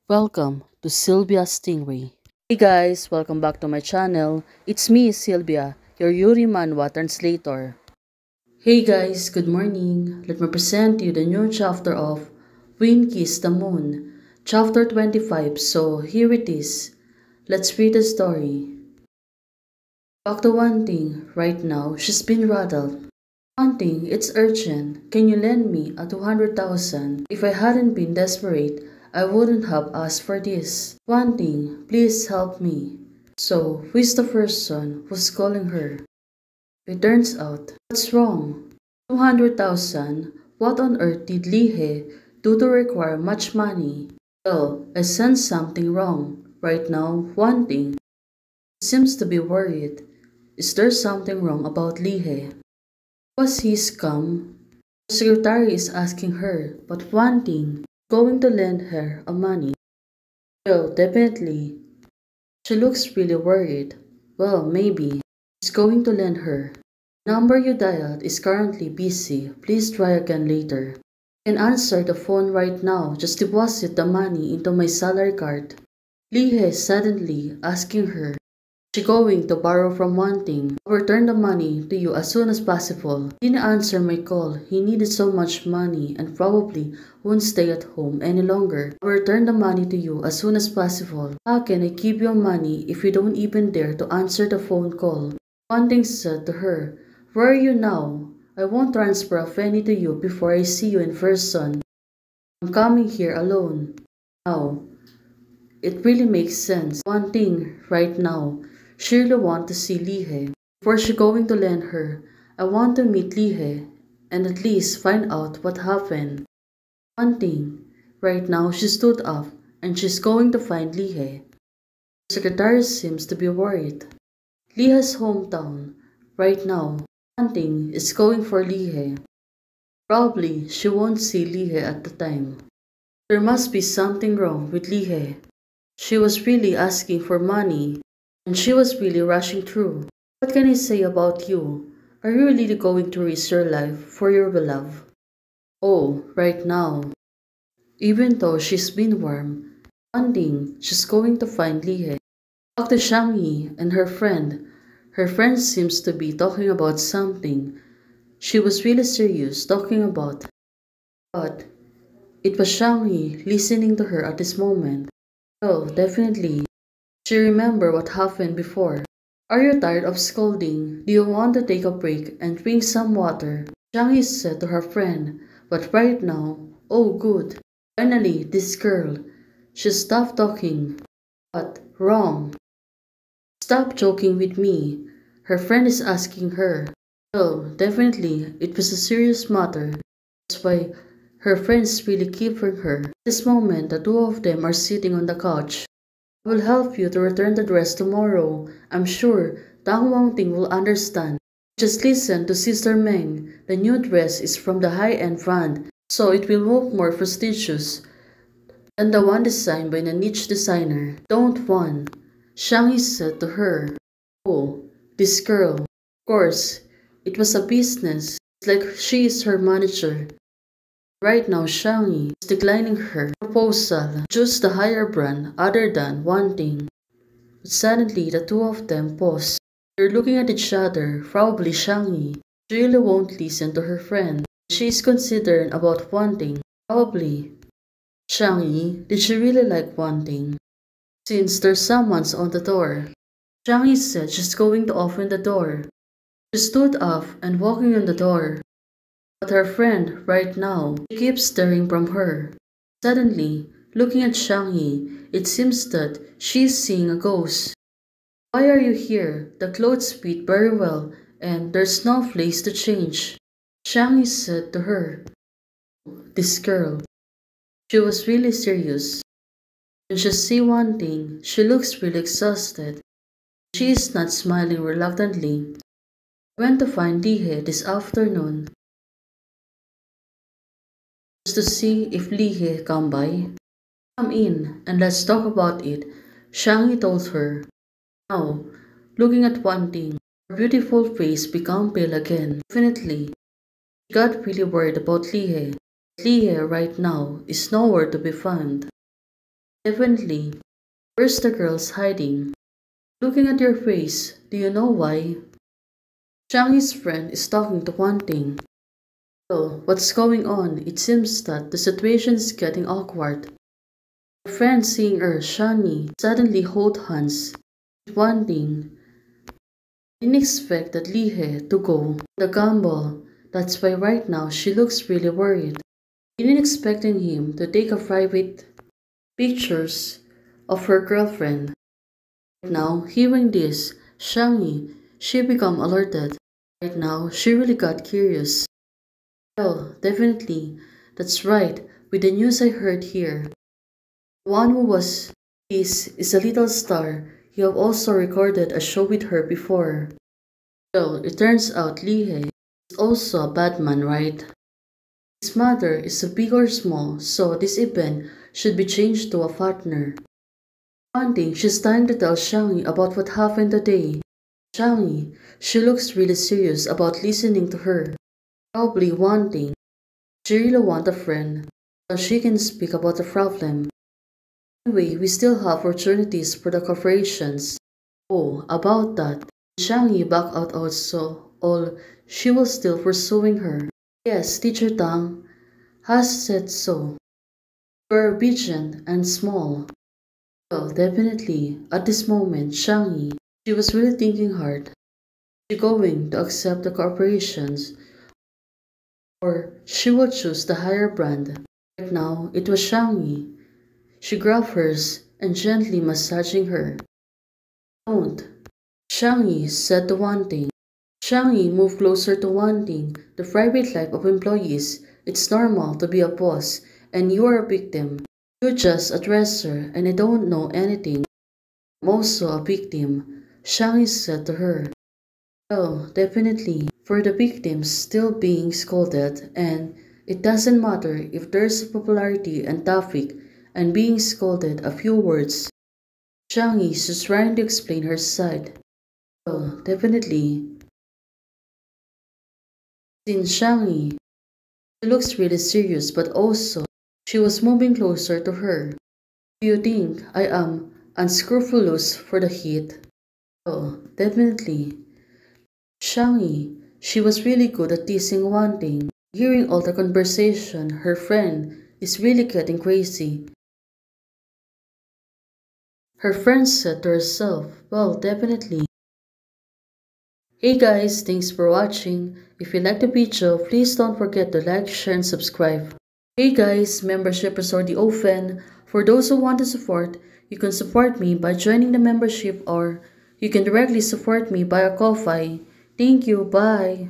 Welcome to Sylvia Stingray. Hey guys, welcome back to my channel. It's me, Sylvia, your Yuri Manhwa translator. Hey guys, good morning. Let me present you the new chapter of Wind Kiss the Moon, chapter 25. So here it is. Let's read the story. Back to one thing, right now she's been rattled. One thing, it's urgent. Can you lend me a 200,000? If I hadn't been desperate, I wouldn't have asked for this. One thing, please help me. So, who is the person who's calling her? It turns out, what's wrong? 200,000? What on earth did Lihe do to require much money? Well, I sense something wrong. Right now, one thing seems to be worried. Is there something wrong about Lihe? Was he scum? The secretary is asking her, but one thing, going to lend her a money. Well, definitely. She looks really worried. Well, maybe. He's going to lend her. The number you dialed is currently busy. Please try again later. You can answer the phone right now. Just deposit the money into my salary card. Lee is suddenly asking her, she going to borrow from one thing. I'll return the money to you as soon as possible. He didn't answer my call. He needed so much money and probably won't stay at home any longer. I'll return the money to you as soon as possible. How can I give you money if you don't even dare to answer the phone call? One thing said to her, where are you now? I won't transfer a penny to you before I see you in person. I'm coming here alone. Now, it really makes sense. One thing right now, she really want to see Lihe. Before she going to lend her, I want to meet Lihe and at least find out what happened. One thing, right now she stood up and she's going to find Lihe. The secretary seems to be worried. Lihe's hometown, right now, one thing is going for Lihe. Probably she won't see Lihe at the time. There must be something wrong with Lihe. She was really asking for money, and she was really rushing through. What can I say about you? Are you really going to risk your life for your beloved? Oh, right now. Even though she's been warm, one thing, she's going to find Lihe. Talk to Shangyi and her friend. Her friend seems to be talking about something. She was really serious talking about. But it was Shangyi listening to her at this moment. Oh, definitely. She remembered what happened before. Are you tired of scolding? Do you want to take a break and drink some water? Shangyi said to her friend, but right now, oh good. Finally, this girl. She stopped talking. What? Wrong. Stop joking with me. Her friend is asking her. Well, definitely, it was a serious matter. That's why her friends really keep from her. At this moment, the two of them are sitting on the couch. I will help you to return the dress tomorrow. I'm sure Tang Wangting will understand. Just listen to Sister Meng. The new dress is from the high-end brand, so it will look more prestigious than the one designed by a niche designer. Don't want. Shangyi said to her. Oh, this girl. Of course, it was a business. It's like she is her manager. Right now, Shangyi is declining her proposal. Choose the higher brand other than one thing. But suddenly, the two of them pause. They're looking at each other, probably Shangyi. She really won't listen to her friend. She is considering about one thing. Probably. Shangyi, did she really like one thing? Since there's someone's on the door. Shangyi said she's going to open the door. She stood up and walking on the door. But her friend, right now, keeps staring from her. Suddenly, looking at Shangyi, it seems that she's seeing a ghost. Why are you here? The clothes fit very well, and there's no place to change. Shangyi said to her. This girl. She was really serious. When she see one thing, she looks really exhausted. She is not smiling reluctantly. I went to find Lihe this afternoon just to see if Lihe come by. Come in and let's talk about it, Shangyi told her. Now, looking at one thing, her beautiful face became pale again. Definitely, she got really worried about Lihe. Lihe right now is nowhere to be found. Definitely. Where's the girls hiding? Looking at your face, do you know why? Shanghi's friend is talking to Wan Ting. So, what's going on? It seems that the situation is getting awkward. Her friend seeing her, Shani, suddenly hold hands with Wan Ting. Didn't expect that Lee He to go on the gamble. That's why right now she looks really worried. Didn't expecting him to take a private pictures of her girlfriend. Right now, hearing this, Shanghi, she become alerted. Right now, she really got curious. Well, definitely, that's right. With the news I heard here, the one who was is a little star. You have also recorded a show with her before. Well, it turns out Lee He is also a bad man, right? His mother is a big or small, so this event should be changed to a partner. One thing, she's trying to tell Shanghi about what happened today. Shanghi, she looks really serious about listening to her. Probably one thing, she really want a friend, so she can speak about the problem. Anyway, we still have opportunities for the corporations. Oh, about that, Shanghi back out also, all she was still pursuing her. Yes, Teacher Tang has said so. You're obedient and small. Well, definitely, at this moment, Shanghi, she was really thinking hard. Is she going to accept the corporations or she will choose the higher brand? Right now, it was Shanghi. She grabbed hers and gently massaging her. Don't. Shanghi said to Wan Ting. Shanghi moved closer to Wan Ting. The private life of employees. It's normal to be a boss and you are a victim. You're just a dresser and I don't know anything. I'm also a victim, Shanghi said to her. Well, definitely, for the victims still being scolded, and it doesn't matter if there's popularity and topic and being scolded a few words. Shanghi is just trying to explain her side. Well, definitely, since Shanghi, she looks really serious, but also she was moving closer to her. Do you think I am unscrupulous for the heat? Well, definitely. Shanghi, she was really good at teasing Wan Ting. Hearing all the conversation, her friend is really getting crazy. Her friend said to herself, well, definitely. Hey guys, thanks for watching. If you liked the video, please don't forget to like, share, and subscribe. Hey guys, membership is already open. For those who want to support, you can support me by joining the membership or you can directly support me by a Ko-Fi. Thank you, bye.